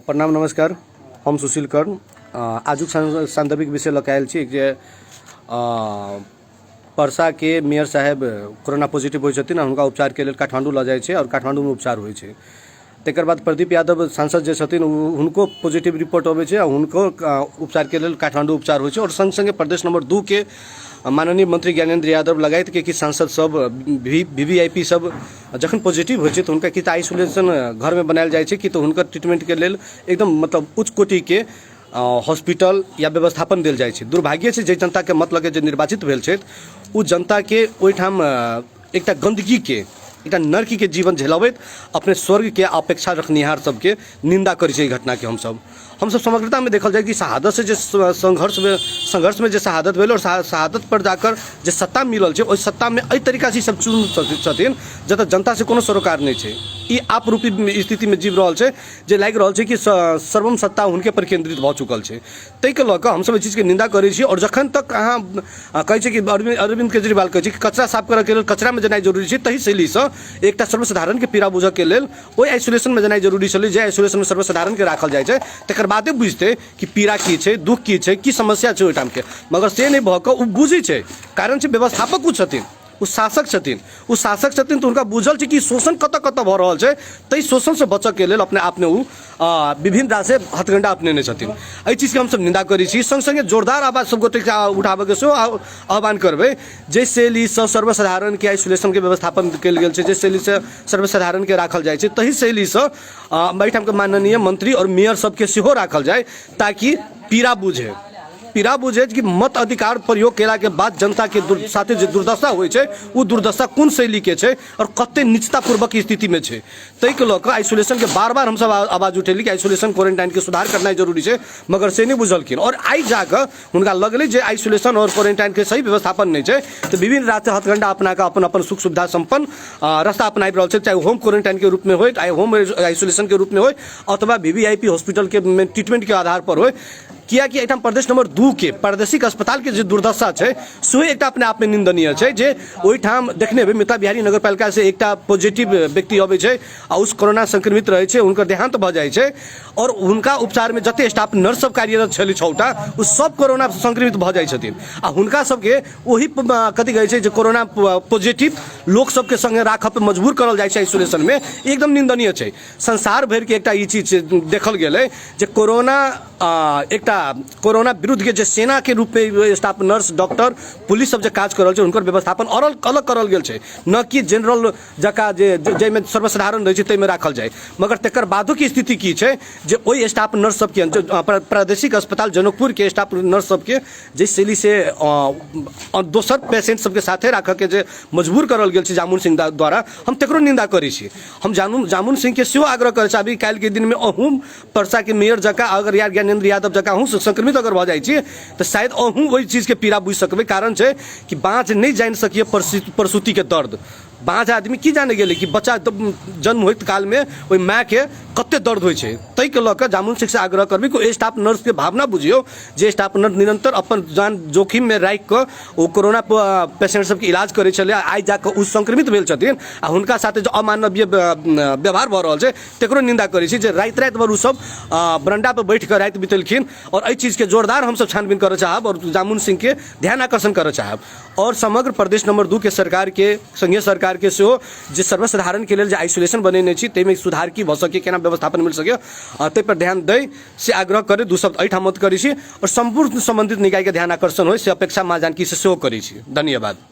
प्रणाम नमस्कार। हम सुशील कर्ण आजुक सांदर्भिक विषय लकायल छी जे परसा के मेयर साहेब कोरोना पॉजिटिव होइ छथिन, हुनका उपचार के लेल काठमांडू ल जाय छै और काठमांडू में उपचार होइ छै। तकर बाद प्रदीप यादव सांसद जे छथिन उनको पॉजिटिव रिपोर्ट अबै छै और हुनको उपचार के लेल काठमांडू उपचार होइ छै। और संग संगे प्रदेश नंबर 2 के माननीय मंत्री ज्ञानेंद्र यादव लगायत के सांसद सब वीवीआईपी सब जखन पॉजिटिव होइ छै तो हुनका कि आइसोलेशन घर में बनायल जाय छै कि तो हुनकर ट्रीटमेंट के लेल एकदम मतलब उच्च कोटि के हॉस्पिटल या व्यवस्थापन देल जाय छै। दुर्भाग्य छै जे जनता के मत लगे जे निर्वाचित भेल छै उ जनता के ओइठाम एकटा गंदगी के एकटा नरकी के जीवन झेलबैत अपने स्वर्ग के अपेक्षा रखनिहार सबके निंदा करै छै। घटना के हम सब समग्रता में देखल जाए कि शहादत से संघर्ष में जे शहादत भेल और शहादत पर जाकर जे सत्ता मिलल छै ओइ सत्ता में एहि तरीका से सब चुन छथिन जत जनता से कोनो सरोकार नहीं छै। ई आप रूपी स्थिति में जीव रहल छै जे लागि रहल छै कि सर्वम सत्ता हुनके पर केंद्रित भ चुकल छै। तै के लऽ कऽ हम सब एहि चीज के निंदा करै छी। और जखन तक अहाँ कहै छै कि अरविंद केजरीवाल कहै छै कि कचरा साफ करऽ के लेल कचरा में जेनाइ जरूरी छै, तही शैली से एकटा सर्वसाधारण के पीड़ा बुझऽ के लेल ओइ आइसोलेशन में जेनाइ जरूरी छलै जे आइसोलेशन में सर्वसाधारण के राखल जाइ छै। तकर बादे बुझते कि पीड़ा की छै, दुख की छै, की समस्या छै ओइठाम के, मगर से नहीं भऽ कऽ उ बुझै छै। कारण छै व्यवस्थापक उ छथिन, उ शासक छथिन तो उनका बुझल छै कि शोषण कतऽ कतऽ भऽ रहल छै। तै शोषण से बचऽ के लेल अपने आपने उ विभिन्न राय से हथकंडा अपनेने छथिन। एहि चीज के हम सब निंदा करै छी। संग संगे जोरदार आवाज सब गोटे उठाबऽ के सेहो आह्वान करबै जे शैली से सर्वसाधारण के आइसोलेशन के व्यवस्थापन कयल गेल छै, जे शैली से सर्वसाधारण के राखल जाइ छै, तही शैली से एहिठाम के माननीय मंत्री और मेयर सबके सेहो राखल जाय ताकि पीड़ा बुझे कि मत अधिकार प्रयोग केला के बाद जनता के साथे जे दुर्दशा होइ छै उ दुर्दशा कोन शैली के छै और कते निचता पूर्वक स्थिति में छै। तै के लऽ कऽ आइसोलेशन के बार-बार हम सब आवाज उठेली कि आइसोलेशन क्वारंटाइन के सुधार करना जरूरी छै, मगर से नहीं बुझलखिन। और आई जाकर हुनका लगलै जे आइसोलेशन और क्वारंटाइन के सही व्यवस्थापन नहीं छै तो विभिन्न राज्य हथकंडा अपना के अपन सुख सुविधा संपन्न रास्ता अपनाबि रहल छै, चाहे होम क्वारंटाइन के रूप में हो, चाहे होम आइसोलेशन के रूप में हो अथवा वीवीआईपी हॉस्पिटल के ट्रीटमेंट के आधार पर हो। किया कि एठाम प्रदेश नंबर 2 के प्रादेशिक अस्पताल के जो दुर्दशा छै सो एकटा अपने आप में निंदनीय छै। जे ओइठाम देखने हेबै मिथिला बिहारी नगरपालिका से एकटा पॉजिटिव व्यक्ति अबै छै आ उस कोरोना संक्रमित रहै छै, हुनकर देहांत भऽ जाइ छै और हुनका उपचार में जते स्टाफ नर्स सब कार्यरत छलै 6टा उ सब कोरोना संक्रमित भऽ जाइ छथिन आ हुनका सबके ओही कथि कहै छै जे कोरोना पॉजिटिव लोक सबके संगे राखऽ पे मजबूर करल जाइ छै आइसोलेशन में, एकदम निंदनीय छै। संसार भर के एकटा ई चीज देखल गेलै जे कोरोना विरुद्ध के जे सेना के रूप में स्टाफ नर्स डॉक्टर पुलिस सब जे काज कर रहल छै हुनकर व्यवस्थापन अलग करल गेल छै, न कि जनरल जका जे में सर्वसाधारण रहै छै तै में राखल जाय। मगर तकर बादो की स्थिति की छै जे ओइ स्टाफ नर्स सब के प्रादेशिक अस्पताल जनकपुर के स्टाफ नर्स सब के जे शैली से दोसर पेशेंट सब के साथे राखऽ के जे मजबूर करल गेल छै जामुन सिंह द्वारा, हम तकरो निंदा करै छी। हम जामुन सिंह के सेहो आग्रह करै छी अभी काल्हि के दिन में अहूँ परसा के मेयर जका अगर यार ज्ञानेंद्र यादव जका हूँ संक्रमित अगर भऽ जाइ छी तो शायद अहूँ ओहि चीज के पीड़ा बुझि सकबै। कारण छै कि बाँझ नहीं जान सकिए प्रसूति के दर्द। बाँझ आदमी की जाने गेलै कि बच्चा जन्म होइत काल में ओहि माय के कते दर्द होइ छै। तै के लऽ कऽ जामुन सिंह से आग्रह करबै कि स्टाफ नर्स के भावना बुझियो जे स्टाफ नर्स निरंतर अपन जान जोखिम में राखि कऽ ओ कोरोना पेशेंट सबके इलाज करै छलै, आइ जाकऽ उ संक्रमित भेल छथिन आ हुनका साथे जो अमानवीय व्यवहार भऽ रहल छै तकरो निंदा करै छी। जे राति भर उ सब बरंडा पर बैठ कऽ राति बितेलखिन और एहि चीज के जोरदार हम सब छानबीन करऽ चाहब और जामुन सिंह के ध्यान आकर्षण करऽ चाहब। और समग्र प्रदेश नंबर 2 के सरकार के संघीय सरकार के सेहो जे सर्वसाधारण के लेल जे आइसोलेशन बनेने छी तै में सुधार की भऽ सके, केना व्यवस्थापन मिल सके तै पर ध्यान दै से आग्रह करे। दू शब्द एहिठाम मत करै छी और संपूर्ण संबंधित निकाय के ध्यान आकर्षण होय से अपेक्षा माँ जानकी से सेहो करै छी। धन्यवाद।